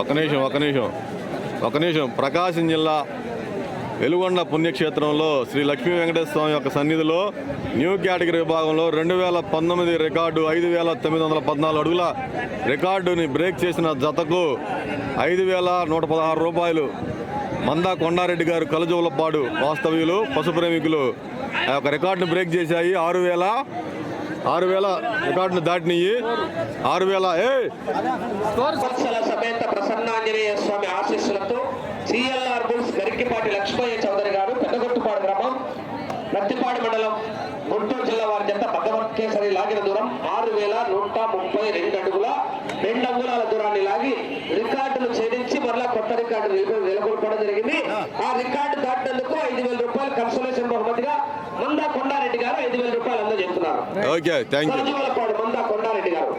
ఒక నిమిషం. ప్రకాశం జిల్లా వెలుగొండ పుణ్యక్షేత్రంలో శ్రీ లక్ష్మీ వెంకటేశ్వర స్వామి యొక్క సన్నిధిలో న్యూ కేటగిరీ విభాగంలో 2019 రికార్డు 5,914 అడుగుల రికార్డుని బ్రేక్ చేసిన జతకు 5,116 రూపాయలు మందా కొండారెడ్డి గారు కలజోలపాడు వాస్తవ్యులు పశుప్రేమికులు ఆ యొక్క రికార్డును బ్రేక్ చేశాయి. 6,000 రికార్డును దాటినవి. 6,000 సమేత ప్రసన్నాంజనేయ స్వామి ఆశీస్సులతో సిఎల్ఆర్ బుల్స్ గరికిపాటి లక్ష్మయ్య చౌదరి గారు పెద్దగొట్టుపాడు గ్రామం నత్తిపాడు మండలం గుంటూరు జిల్లా వారి జత భగవత్కేసరి లాగిన దూరం 6,132 అడుగుల 2 అంగుళాల దూరాన్ని లాగి రికార్డులు ఛేదించి మరలా కొత్త రికార్డు నెలకొల్పడం జరిగింది. ఆ రికార్డు దాటినందుకు 5,000 రూపాయలు కన్సోలేషన్ బహుమతిగా మందా కొండారెడ్డి గారు 5,000 రూపాయలు అందజేస్తున్నారు. మందా కొండారెడ్డి గారు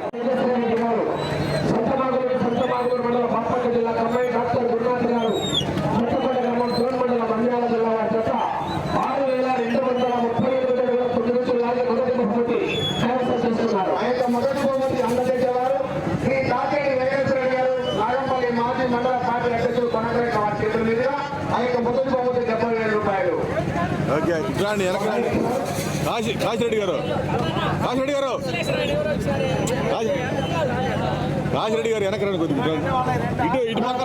మొదటి బహుమతి అందజేసేవారు శ్రీ తాకేటి వెంకటేశ్వర గారు నాగంపల్లి మాజీ మండల పార్టీ అధ్యక్షులు కొనకరేఖ వారి చేతుల మీదుగా ఆ యొక్క మొదటి బహుమతి 70,000 రూపాయలు. కాశిరెడ్డి గారు వెనకరాని కొద్దిగా ఇటు పక్క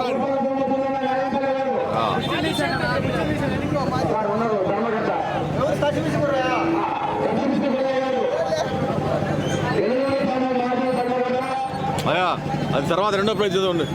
అయ్యా అది తర్వాత రెండో ప్రైజ్ చదవండి.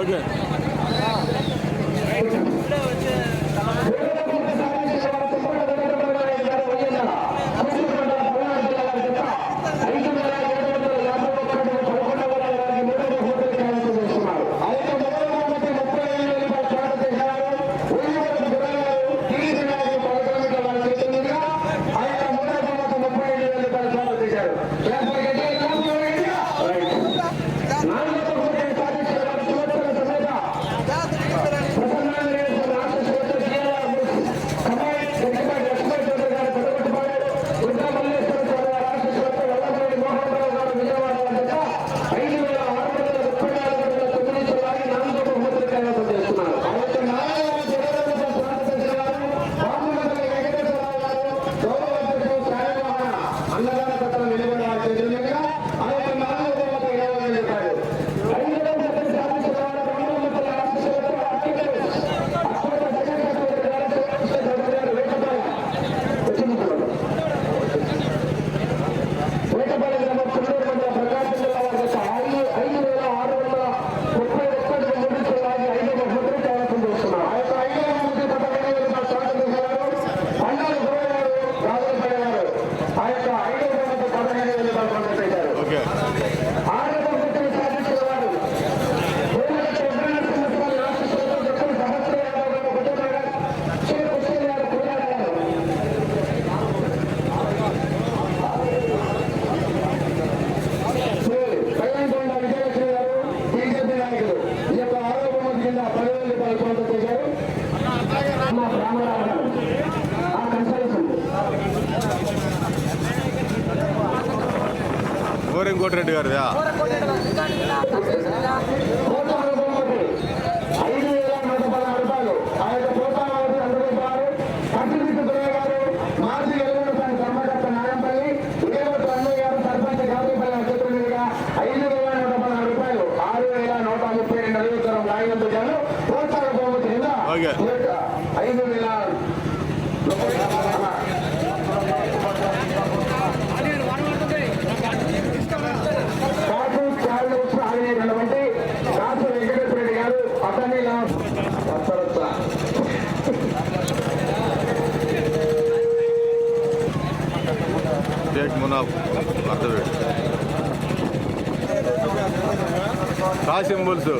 ఓకే కోటిరెడ్డి గారిదా Munav, కాసిం బుల్స్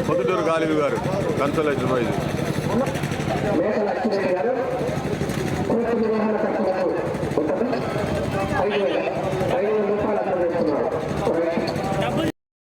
పొద్దుటూరు గాలిబి గారు కన్సలేషన్ ప్రైజ్. మేక లక్ష్మీరెడ్డి గారు కోర్టు నిర్వహణ ఖర్చులకు 5,000.